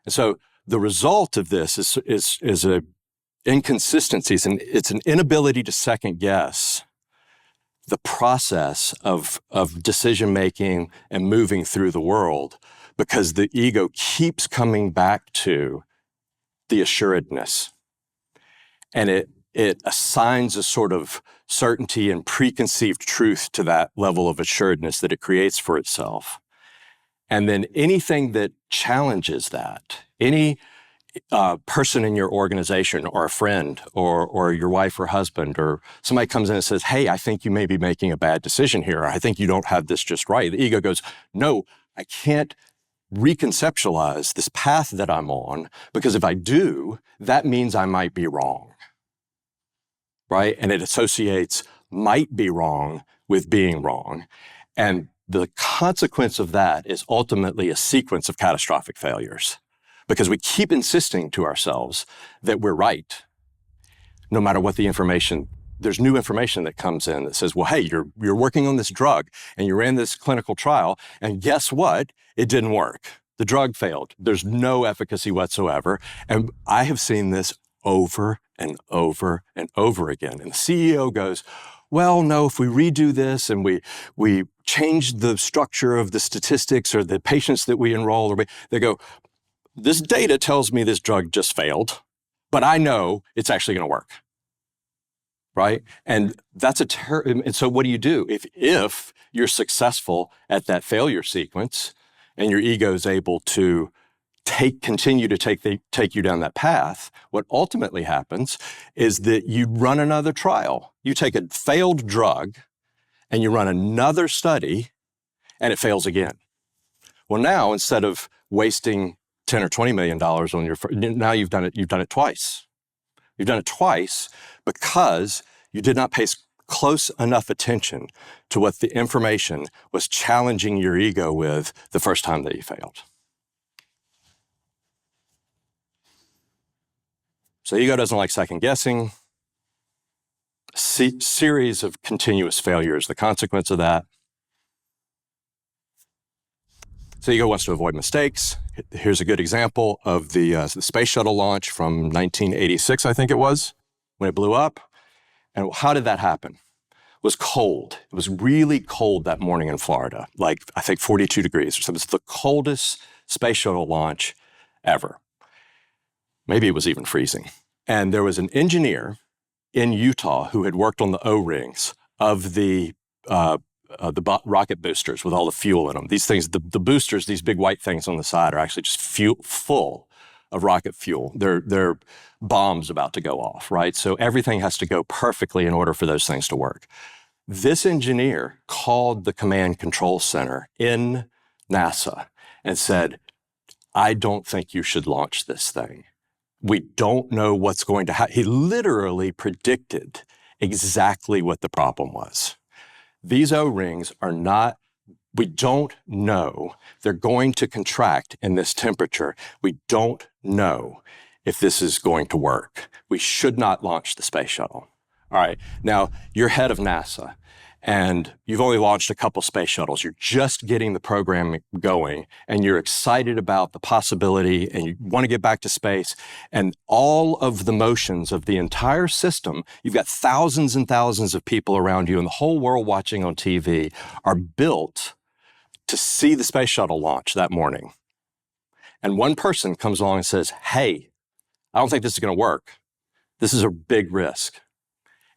And so the result of this is a inconsistencies, and it's an inability to second guess the process of decision making and moving through the world, because the ego keeps coming back to the assuredness, and it assigns a sort of certainty and preconceived truth to that level of assuredness that it creates for itself. And then anything that challenges that, any person in your organization or a friend or your wife or husband, or somebody comes in and says, hey, I think you may be making a bad decision here. Or I think you don't have this just right. The ego goes, no, I can't reconceptualize this path that I'm on, because if I do, that means I might be wrong, right? And it associates might be wrong with being wrong. And the consequence of that is ultimately a sequence of catastrophic failures, because we keep insisting to ourselves that we're right, no matter what the information. There's new information that comes in that says, well, hey, you're working on this drug and you ran this clinical trial, and guess what? It didn't work. The drug failed. There's no efficacy whatsoever. And I have seen this over and over and over again. And the CEO goes, well, no, if we redo this and we change the structure of the statistics or the patients that we enroll, or they go, this data tells me this drug just failed, but I know it's actually going to work, right? And that's and so what do you do? If you're successful at that failure sequence and your ego is able to continue to take you down that path, what ultimately happens is that you run another trial. You take a failed drug and you run another study and it fails again. Well, now instead of wasting $10 or $20 million on now you've done it twice. You've done it twice because you did not pay close enough attention to what the information was challenging your ego with the first time that you failed. So ego doesn't like second guessing. Series of continuous failures, the consequence of that. So ego wants to avoid mistakes. Here's a good example of the space shuttle launch from 1986, I think it was, when it blew up. And how did that happen? It was cold. It was really cold that morning in Florida, like I think 42 degrees or something. It's the coldest space shuttle launch ever. Maybe it was even freezing. And there was an engineer in Utah who had worked on the O-rings of the rocket boosters with all the fuel in them. These things, the boosters, these big white things on the side, are actually just full of rocket fuel. They're bombs about to go off, right? So everything has to go perfectly in order for those things to work. This engineer called the command control center in NASA and said, I don't think you should launch this thing. We don't know what's going to happen. He literally predicted exactly what the problem was. These O-rings are not, we don't know. They're going to contract in this temperature. We don't know if this is going to work. We should not launch the space shuttle. All right, now you're head of NASA and you've only launched a couple space shuttles. You're just getting the program going and you're excited about the possibility and you want to get back to space, and all of the motions of the entire system, you've got thousands and thousands of people around you and the whole world watching on TV, are built to see the space shuttle launch that morning. And one person comes along and says, hey, I don't think this is going to work. This is a big risk.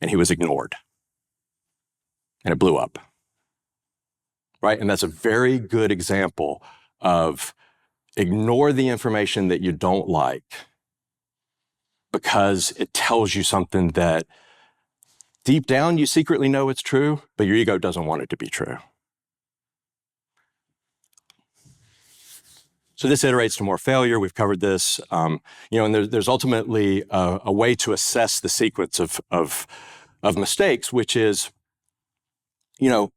And he was ignored. And it blew up, right? And that's a very good example of ignore the information that you don't like because it tells you something that deep down you secretly know it's true, but your ego doesn't want it to be true. So this iterates to more failure. We've covered this, and there's ultimately a way to assess the sequence of mistakes, which is,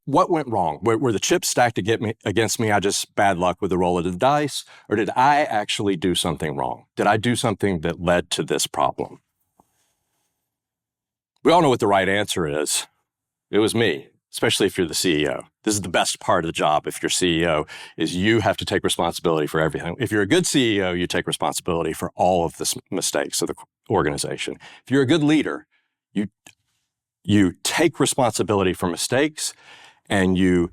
what went wrong? Were the chips stacked against me? I just bad luck with the roll of the dice? Or did I actually do something wrong? Did I do something that led to this problem? We all know what the right answer is. It was me. especially if you're the CEO. This is the best part of the job if you're CEO, is you have to take responsibility for everything. If you're a good CEO, you take responsibility for all of the mistakes of the organization. If you're a good leader, you take responsibility for mistakes and you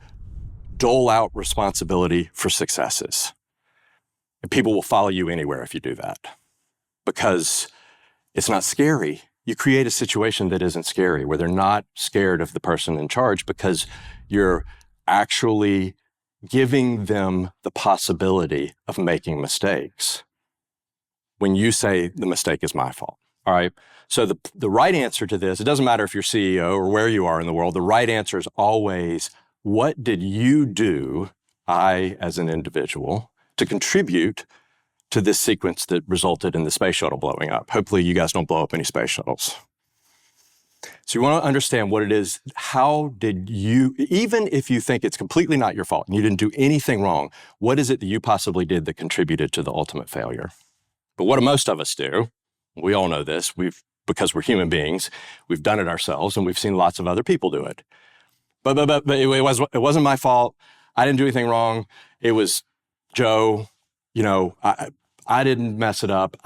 dole out responsibility for successes. And people will follow you anywhere if you do that because it's not scary. You create a situation that isn't scary, where they're not scared of the person in charge because you're actually giving them the possibility of making mistakes when you say the mistake is my fault. All right. So the right answer to this, it doesn't matter if you're CEO or where you are in the world, the right answer is always, what did you do, I as an individual, to contribute to this sequence that resulted in the space shuttle blowing up? Hopefully you guys don't blow up any space shuttles. So you want to understand what it is. How did you, even if you think it's completely not your fault and you didn't do anything wrong, what is it that you possibly did that contributed to the ultimate failure? But what do most of us do? We all know this. Because we're human beings, we've done it ourselves and we've seen lots of other people do it. But it wasn't my fault. I didn't do anything wrong. It was Joe. I didn't mess it up.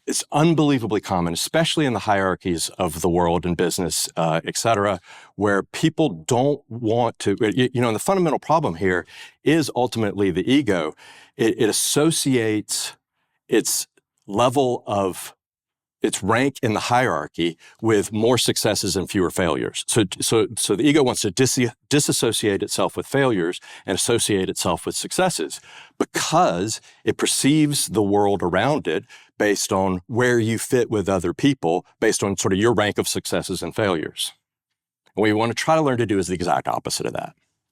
It's unbelievably common, especially in the hierarchies of the world and business, et cetera, where people don't want to, and the fundamental problem here is ultimately the ego. It associates its level of its rank in the hierarchy with more successes and fewer failures. So the ego wants to disassociate itself with failures and associate itself with successes because it perceives the world around it based on where you fit with other people, based on sort of your rank of successes and failures. And what we want to try to learn to do is the exact opposite of that.